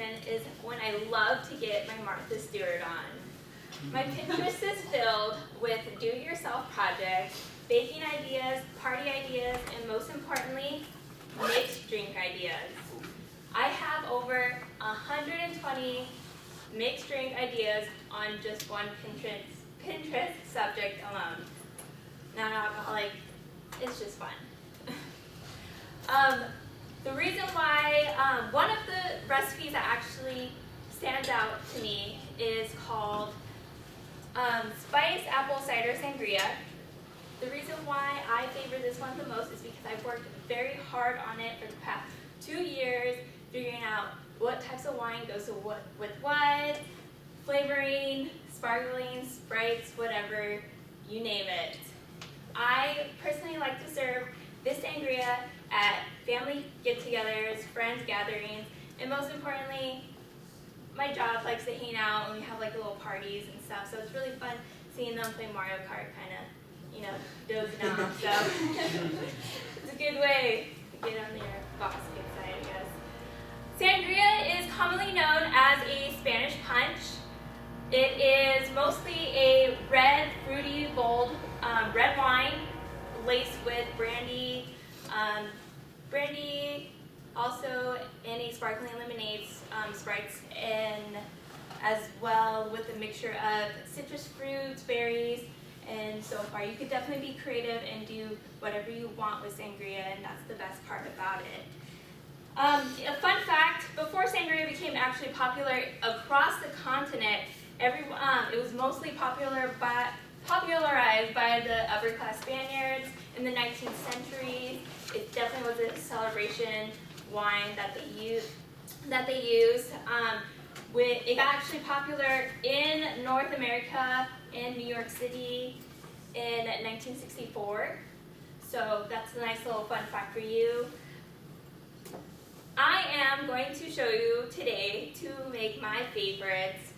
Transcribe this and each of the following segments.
season is when I love to get my Martha Stewart on. My Pinterest is filled with do-it-yourself projects, baking ideas, party ideas, and most importantly, mixed drink ideas. I have over 120 mixed drink ideas on just one Pinterest subject alone. Non-alcoholic, it's just fun. The reason why, one of the recipes that actually stands out to me is called Spiced Apple Cider Sangria. The reason why I favor this one the most is because I've worked very hard on it for the past 2 years, figuring out what types of wine goes to with what, flavoring, sparkling, sprites, whatever, you name it. I personally like to serve this sangria at family get-togethers, friends gatherings, and most importantly, my job likes to hang out and we have like little parties and stuff, so it's really fun seeing them play Mario Kart, kind of, dozing off, so it's a good way to get on your boss side, I guess. Sangria is commonly known as a Spanish punch. It is mostly a red, fruity, bold red wine laced with brandy, also any sparkling lemonades, sprites, and as well with a mixture of citrus fruits, berries, and so far. You could definitely be creative and do whatever you want with sangria, and that's the best part about it. A fun fact, before sangria became actually popular across the continent, it was mostly popularized by the upper-class Spaniards in the 19th century. It definitely was a celebration wine that they used. It got actually popular in North America, in New York City, in 1964. So that's a nice little fun fact for you. I am going to show you today to make my favorites,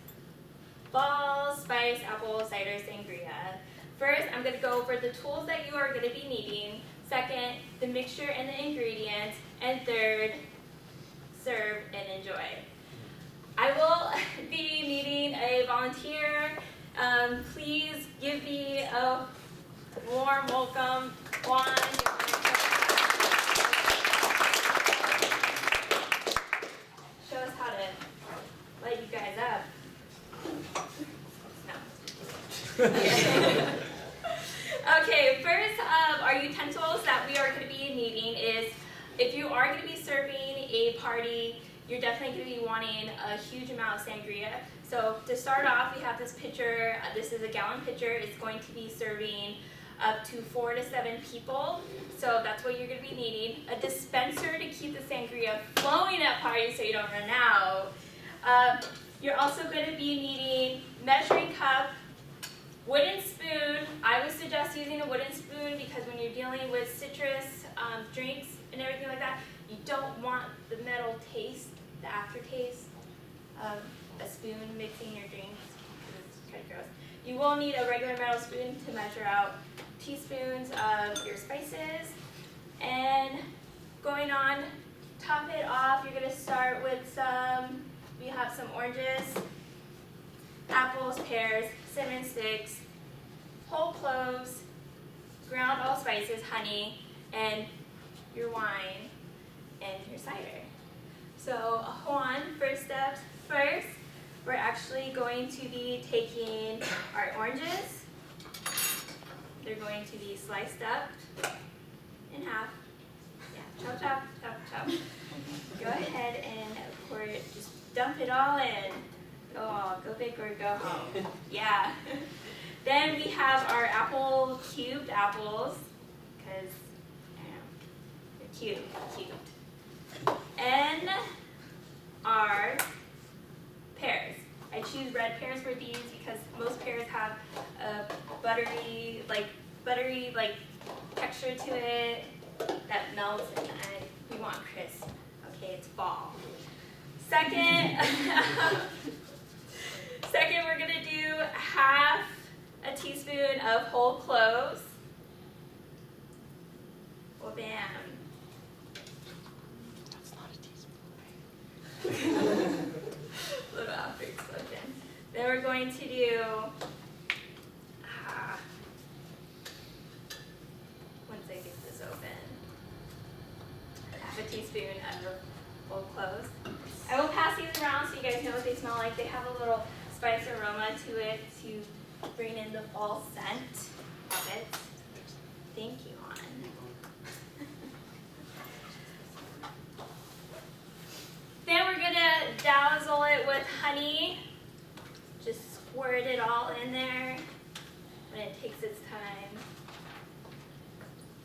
fall spiced apple cider sangria. First, I'm going to go over the tools that you are going to be needing. Second, the mixture and the ingredients. And third, serve and enjoy. I will be needing a volunteer. Please give me a warm welcome. Juan. Show us how to light you guys up. No. Okay, first our utensils that we are going to be needing is, if you are going to be serving a party, you're definitely going to be wanting a huge amount of sangria. So to start off, we have this pitcher. This is a gallon pitcher. It's going to be serving up to 4 to 7 people. So that's what you're going to be needing. A dispenser to keep the sangria flowing at parties so you don't run out. You're also going to be needing measuring cup, wooden spoon. I would suggest using a wooden spoon because when you're dealing with citrus drinks and everything like that, you don't want the metal taste, the aftertaste of a spoon mixing your drinks. It's kind of gross. You will need a regular metal spoon to measure out teaspoons of your spices. And going on, top it off, you're going to start with we have some oranges, apples, pears, cinnamon sticks, whole cloves, ground allspices, honey, and your wine and your cider. So Juan, first steps. First, we're actually going to be taking our oranges. They're going to be sliced up in half. Yeah, chop, chop, chop, chop. Go ahead and pour it, just dump it all in. Go big or go home. Yeah. Then we have our cubed apples, because, they're cubed. And our pears. I choose red pears for these because most pears have a buttery texture to it that melts, and we want crisp. Okay, it's fall. Second, we're gonna do half a teaspoon of whole cloves. Well, bam. That's not a teaspoon. going to do, once I get this open, half a teaspoon of old cloves. I will pass these around so you guys know what they smell like. They have a little spice aroma to it to bring in the fall scent of it. Thank you, hon. Then we're gonna dazzle it with honey. Just squirt it all in there when it takes its time.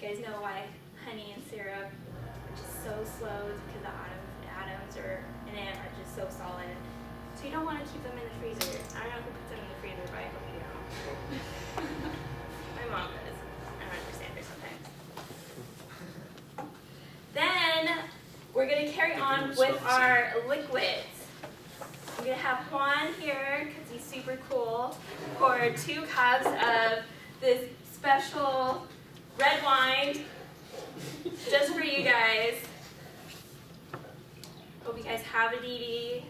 You guys know why honey and syrup are just so slow? It's because the atoms are in it are just so solid. So you don't want to keep them in the freezer. I don't know who puts them in the freezer, but I hope you don't. My mom does. I don't understand her sometimes. Then we're going to carry on with our liquids. I'm going to have Juan here, because he's super cool, pour 2 cups of this special red wine, just for you guys. Hope you guys have it, Edie.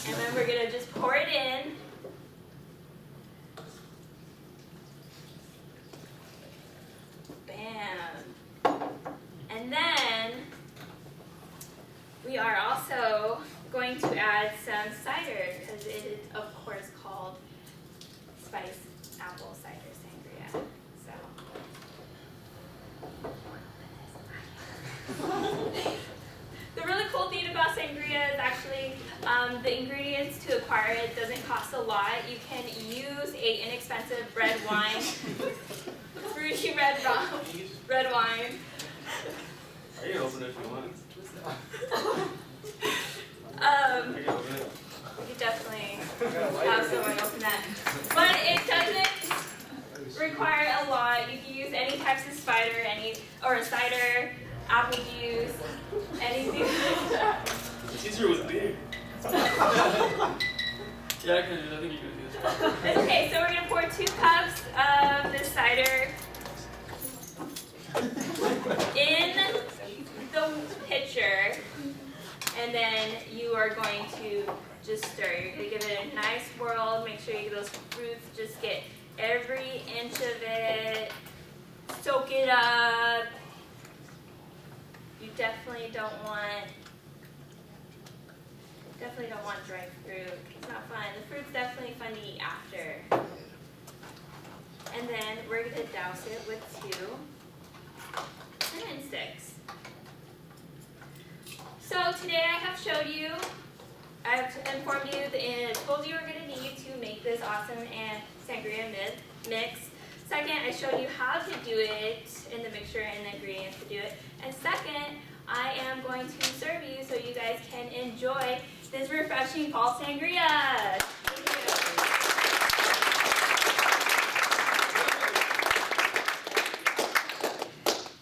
And then we're going to just pour it in. Bam. And then we are also going to add some cider, because it is, of course, called spiced apple cider sangria. So, the really cool thing about sangria is actually the ingredients to acquire it doesn't cost a lot. You can use a inexpensive red wine, fruity red wine. I can open it if you want. You could definitely have someone open that. But it doesn't require a lot. You can use any types of cider, cider, apple juice, anything like that. The teaser was big. Yeah, I can do that. I think you can do this. It's okay, so we're going to pour 2 cups of this cider in the pitcher, and then you are going to just stir. You're going to give it a nice swirl. Make sure those fruits just get every inch of it. Soak it up. You definitely don't want dry fruit. It's not fun. The fruit's definitely fun to eat after. And then we're going to douse it with 2 cinnamon sticks. So today I have showed you, I've informed you and told you we're going to need to make this awesome and sangria mix. Second, I showed you how to do it in the mixture and the ingredients to do it. And second, I am going to serve you so you guys can enjoy this refreshing fall sangria.